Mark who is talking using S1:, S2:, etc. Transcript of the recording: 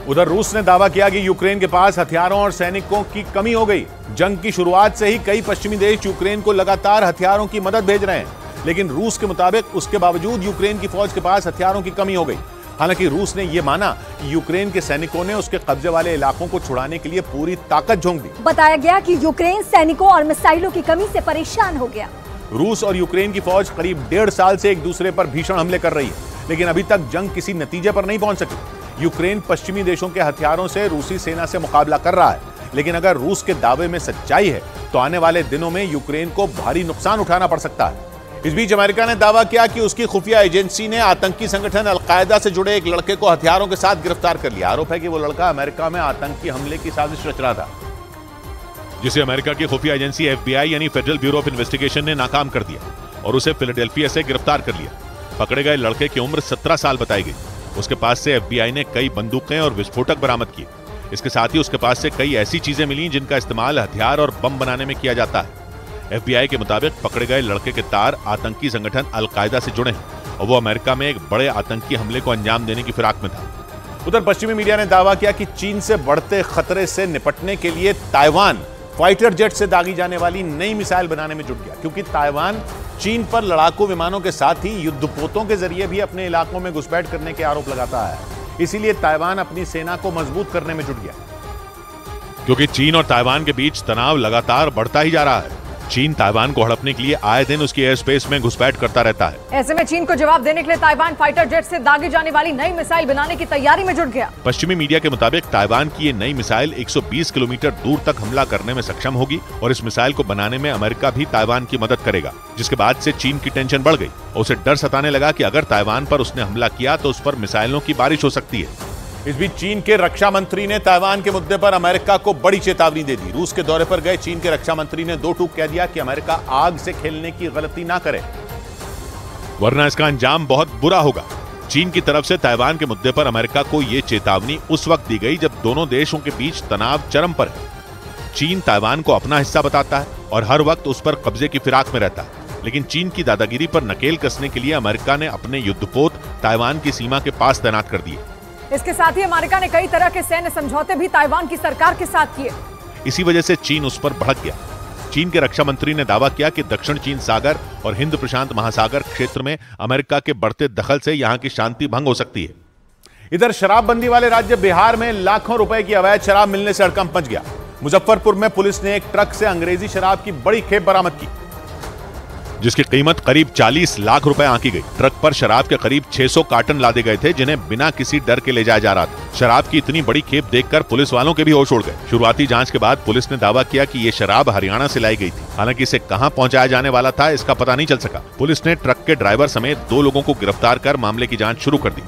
S1: उधर रूस ने दावा किया कि यूक्रेन के पास हथियारों और सैनिकों की कमी हो गई। जंग की शुरुआत से ही कई पश्चिमी देश यूक्रेन को लगातार हथियारों की मदद भेज रहे हैं, लेकिन रूस के मुताबिक उसके बावजूद यूक्रेन की फौज के पास हथियारों की कमी हो गई। हालांकि रूस ने यह माना कि यूक्रेन के सैनिकों ने उसके कब्जे वाले इलाकों को छुड़ाने के लिए पूरी ताकत झोंक दी।
S2: बताया गया कि यूक्रेन सैनिकों और मिसाइलों की कमी से परेशान हो गया।
S1: रूस और यूक्रेन की फौज करीब 1.5 साल से एक दूसरे पर भीषण हमले कर रही है, लेकिन अभी तक जंग किसी नतीजे पर नहीं पहुंच सकी। यूक्रेन पश्चिमी देशों के हथियारों से रूसी सेना से मुकाबला कर रहा है, लेकिन अगर रूस के दावे में सच्चाई है तो आने वाले दिनों में यूक्रेन को भारी नुकसान उठाना पड़ सकता है। इस बीच अमेरिका ने दावा किया कि उसकी खुफिया एजेंसी ने आतंकी संगठन अलकायदा से जुड़े एक लड़के को हथियारों के साथ गिरफ्तार कर लिया। आरोप है कि वो लड़का अमेरिका में आतंकी हमले की साजिश रच रहा था, जिसे अमेरिका की खुफिया एजेंसी FBI यानी फेडरल ब्यूरो ऑफ इन्वेस्टिगेशन ने नाकाम कर दिया और उसे फिलाडेल्फिया से गिरफ्तार कर लिया। पकड़े गए लड़के की उम्र 17 साल बताई गई। उसके पास से FBI ने कई बंदूकें और विस्फोटक बरामद किए। इसके साथ ही उसके पास से कई ऐसी चीजें मिली जिनका इस्तेमाल हथियार और बम बनाने में किया जाता है। FBI के मुताबिक पकड़े गए लड़के के तार आतंकी संगठन अलकायदा से जुड़े हैं और वो अमेरिका में एक बड़े आतंकी हमले को अंजाम देने की फिराक में था। उधर पश्चिमी मीडिया ने दावा किया कि चीन से बढ़ते खतरे से निपटने के लिए ताइवान फाइटर जेट से दागी जाने वाली नई मिसाइल बनाने में जुट गया, क्योंकि ताइवान चीन पर लड़ाकू विमानों के साथ ही युद्धपोतों के जरिए भी अपने इलाकों में घुसपैठ करने के आरोप लगाता है। इसीलिए ताइवान अपनी सेना को मजबूत करने में जुट गया, क्योंकि चीन और ताइवान के बीच तनाव लगातार बढ़ता ही जा रहा है। चीन ताइवान को हड़पने के लिए आए दिन उसकी एयर स्पेस में घुसपैठ करता रहता है।
S2: ऐसे में चीन को जवाब देने के लिए ताइवान फाइटर जेट से दागी जाने वाली नई मिसाइल बनाने की तैयारी में जुट गया।
S1: पश्चिमी मीडिया के मुताबिक ताइवान की ये नई मिसाइल 120 किलोमीटर दूर तक हमला करने में सक्षम होगी और इस मिसाइल को बनाने में अमेरिका भी ताइवान की मदद करेगा, जिसके बाद से चीन की टेंशन बढ़ गई और उसे डर सताने लगा कि अगर ताइवान पर उसने हमला किया तो उस पर मिसाइलों की बारिश हो सकती है। इस बीच चीन के रक्षा मंत्री ने ताइवान के मुद्दे पर अमेरिका को बड़ी चेतावनी दे दी। रूस के दौरे पर गए चीन के रक्षा मंत्री ने 2 टूक कह दिया कि अमेरिका आग से खेलने की गलती ना करे, वरना इसका अंजाम बहुत बुरा होगा। चीन की तरफ से ताइवान के मुद्दे पर अमेरिका को यह चेतावनी उस वक्त दी गई जब दोनों देशों के बीच तनाव चरम पर है। चीन ताइवान को अपना हिस्सा बताता है और हर वक्त उस पर कब्जे की फिराक में रहता है, लेकिन चीन की दादागिरी पर नकेल कसने के लिए अमेरिका ने अपने युद्धपोत ताइवान की सीमा के पास तैनात कर दिए।
S2: इसके साथ ही अमेरिका ने कई तरह के सैन्य समझौते भी ताइवान की सरकार के साथ किए।
S1: इसी वजह से चीन उस पर भड़क गया। चीन के रक्षा मंत्री ने दावा किया कि दक्षिण चीन सागर और हिंद प्रशांत महासागर क्षेत्र में अमेरिका के बढ़ते दखल से यहां की शांति भंग हो सकती है। इधर शराबबंदी वाले राज्य बिहार में लाखों रुपए की अवैध शराब मिलने से हड़कंप मच गया। मुजफ्फरपुर में पुलिस ने एक ट्रक से अंग्रेजी शराब की बड़ी खेप बरामद की, जिसकी कीमत करीब 40 लाख रुपए आंकी गई। ट्रक पर शराब के करीब 600 कार्टन लादे गए थे, जिन्हें बिना किसी डर के ले जाया जा रहा था। शराब की इतनी बड़ी खेप देखकर पुलिस वालों के भी होश उड़ गए। शुरुआती जांच के बाद पुलिस ने दावा किया कि ये शराब हरियाणा से लाई गई थी। हालांकि इसे कहां पहुंचाया जाने वाला था इसका पता नहीं चल सका। पुलिस ने ट्रक के ड्राइवर समेत 2 लोगों को गिरफ्तार कर मामले की जांच शुरू कर दी।